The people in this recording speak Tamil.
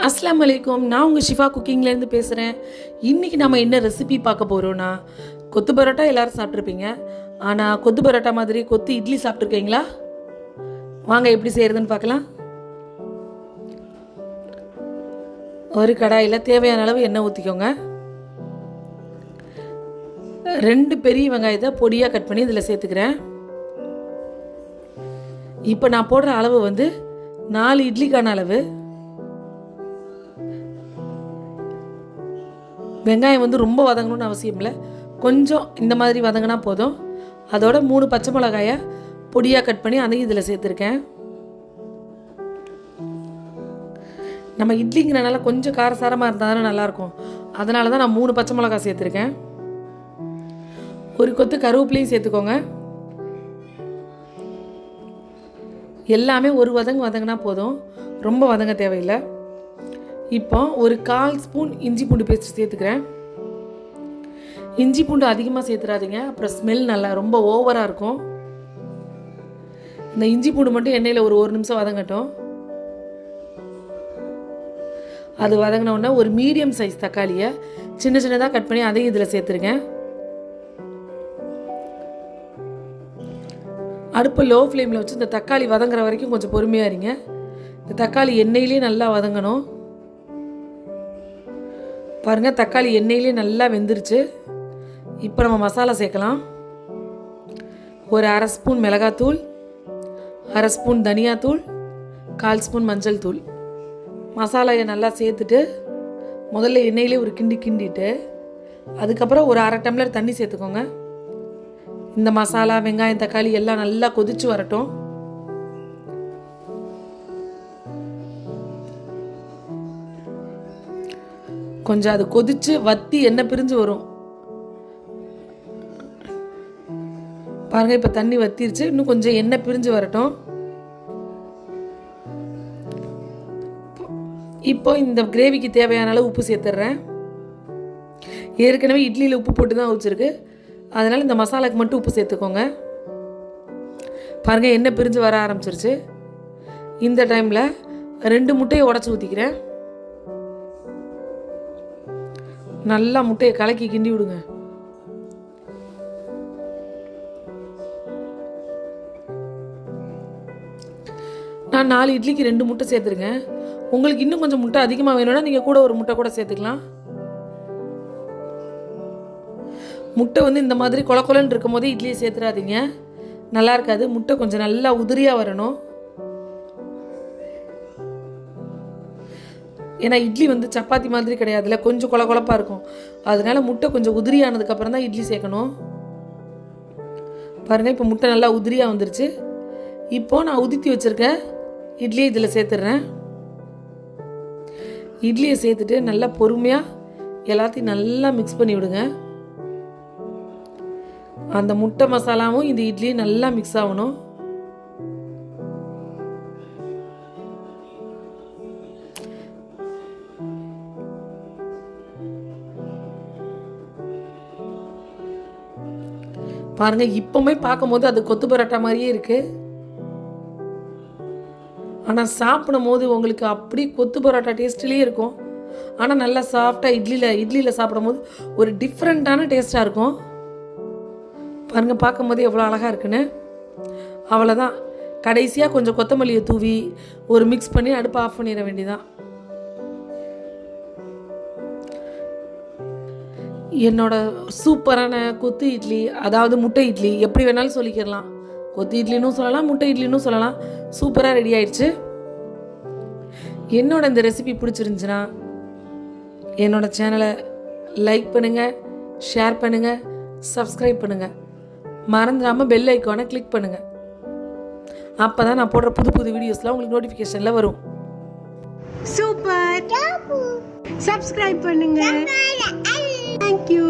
Assalamualaikum. நான் உங்கள் ஷிஃபா குக்கிங்லேருந்து பேசுகிறேன். இன்றைக்கி நம்ம என்ன ரெசிபி பார்க்க போகிறோன்னா, கொத்து பரோட்டா எல்லோரும் சாப்பிட்ருப்பீங்க. ஆனால் கொத்து பரோட்டா மாதிரி கொத்து இட்லி சாப்பிட்ருக்கீங்களா? வாங்க எப்படி செய்கிறதுன்னு பார்க்கலாம். ஒரு கடாயில் தேவையான அளவு எண்ணெய் ஊற்றிக்கோங்க. 2 பெரிய வெங்காயத்தை பொடியாக கட் பண்ணி இதில் சேர்த்துக்கிறேன். இப்போ நான் போடுற அளவு 4 இட்லிக்கான அளவு. வெங்காயம் ரொம்ப வதங்கணும்னு அவசியம் இல்லை, கொஞ்சம் இந்த மாதிரி வதங்கினா போதும். அதோட 3 பச்சை மிளகாயை பொடியாக கட் பண்ணி அதையும் இதில் சேர்த்துருக்கேன். நம்ம இட்லிங்கிறனால கொஞ்சம் காரசாரமாக இருந்தால் தானே நல்லாயிருக்கும், அதனால தான் நான் 3 பச்சை மிளகாய் சேர்த்துருக்கேன். ஒரு கொத்து கருவேப்பிலையும் சேர்த்துக்கோங்க. எல்லாமே ஒரு வதங்கினா போதும், ரொம்ப வதங்க தேவையில்லை. இப்போ ஒரு 1/4 ஸ்பூன் இஞ்சி பூண்டு பேஸ்ட் சேர்த்துக்கிறேன். இஞ்சி பூண்டு அதிகமாக சேர்த்துறாதீங்க, அப்புறம் ஸ்மெல் நல்லா ரொம்ப ஓவராக இருக்கும். இந்த இஞ்சி பூண்டு மட்டும் எண்ணெயில் ஒரு 1 நிமிஷம் வதங்கட்டும். அது வதங்கினோடனே ஒரு மீடியம் சைஸ் தக்காளியை சின்ன சின்னதாக கட் பண்ணி அதையும் இதில் சேர்த்துருங்க. அடுப்பு லோ ஃப்ளேமில் வச்சு இந்த தக்காளி வதங்குற வரைக்கும் கொஞ்சம் பொறுமையாக இருங்க. இந்த தக்காளி எண்ணெயிலே நல்லா வதங்கணும். பாருங்கள், தக்காளி எண்ணெயிலே நல்லா வெந்துருச்சு. இப்போ நம்ம மசாலா சேர்க்கலாம். ஒரு 1/2 ஸ்பூன் மிளகாத்தூள், 1/2 ஸ்பூன் தனியாத்தூள், 1/4 ஸ்பூன் மஞ்சள் தூள். மசாலாயை நல்லா சேர்த்துட்டு முதல்ல எண்ணெயிலே ஒரு கிண்டிட்டு அதுக்கப்புறம் ஒரு 1/2 டம்ளர் தண்ணி சேர்த்துக்கோங்க. இந்த மசாலா வெங்காயம் தக்காளி எல்லாம் நல்லா கொதிச்சு வரட்டும். கொஞ்சம் அது கொதிச்சு வத்தி எண்ணெய் பிரிஞ்சு வரும் பாருங்க. இப்போ தண்ணி வத்திருச்சு, இன்னும் கொஞ்சம் எண்ணெய் பிரிஞ்சு வரட்டும். இப்போ இந்த கிரேவிக்கு தேவையான அளவு உப்பு சேர்த்துட்றேன். ஏற்கனவே இட்லியில் உப்பு போட்டு தான் வச்சுருக்கு, அதனால் இந்த மசாலாவுக்கு மட்டும் உப்பு சேர்த்துக்கோங்க. பாருங்கள், எண்ணெய் பிரிஞ்சு வர ஆரம்பிச்சிருச்சு. இந்த டைமில் 2 முட்டையை உடச்சி ஊற்றிக்கிறேன். நல்லா முட்டையை கலக்கி கிண்டி விடுங்க. நான் 4 இட்லிக்கு 2 முட்டை சேர்த்துருக்கேன். உங்களுக்கு இன்னும் கொஞ்சம் முட்டை அதிகமாக வேணும்னா நீங்கள் கூட ஒரு முட்டை கூட சேர்த்துக்கலாம். முட்டை இந்த மாதிரி கொலன்னு இருக்கும் போதே இட்லியை சேர்த்துறாதீங்க, நல்லா இருக்காது. முட்டை கொஞ்சம் நல்லா உதிரியாக வரணும். ஏன்னா இட்லி சப்பாத்தி மாதிரி கிடையாதுல, கொஞ்சம் கொலப்பாக இருக்கும். அதனால முட்டை கொஞ்சம் உதிரியானதுக்கப்புறம் தான் இட்லி சேர்க்கணும். பாருங்கள், இப்போ முட்டை நல்லா உதிரியாக வந்துருச்சு. இப்போது நான் உதிர்த்தி வச்சுருக்கேன் இட்லியை இதில் சேர்த்துட்றேன். இட்லியை சேர்த்துட்டு நல்லா பொறுமையாக எல்லாத்தையும் நல்லா மிக்ஸ் பண்ணி விடுங்க. அந்த முட்டை மசாலாவும் இந்த இட்லியும் நல்லா மிக்ஸ் ஆகணும். பாருங்க, இப்பவுமே பார்க்கும்போது அது கொத்து பரோட்டா மாதிரியே இருக்கு. ஆனால் சாப்பிடும் போது உங்களுக்கு அப்படி கொத்து பரோட்டா டேஸ்ட்லேயே இருக்கும். ஆனால் நல்லா சாஃப்டாக இட்லியில் சாப்பிடும் போது ஒரு டிஃப்ரெண்ட்டான டேஸ்ட்டாக இருக்கும். பாருங்கள், பார்க்கும்போது எவ்வளோ அழகாக இருக்குன்னு. அவ்வளோதான், கடைசியாக கொஞ்சம் கொத்தமல்லியை தூவி ஒரு மிக்ஸ் பண்ணி அடுப்பை ஆஃப் பண்ணிட வேண்டியதான். என்னோட சூப்பரான கொத்து இட்லி, அதாவது முட்டை இட்லி, எப்படி வேணாலும் சொல்லிக்கிறலாம். கொத்து இட்லின்னு சொல்லலாம், முட்டை இட்லின்னு சொல்லலாம். சூப்பராக ரெடி ஆயிடுச்சு. என்னோட இந்த ரெசிபி பிடிச்சிருந்துச்சுன்னா என்னோட சேனலை லைக் பண்ணுங்கள், ஷேர் பண்ணுங்கள், சப்ஸ்கிரைப் பண்ணுங்கள். மறந்துடாமல் பெல் ஐக்கானை கிளிக் பண்ணுங்கள். அப்போ தான் நான் போடுற புது வீடியோஸ்லாம் உங்களுக்கு நோட்டிஃபிகேஷனில் வரும். சூப்பர், சப்ஸ்கிரைப் பண்ணுங்க. Thank you.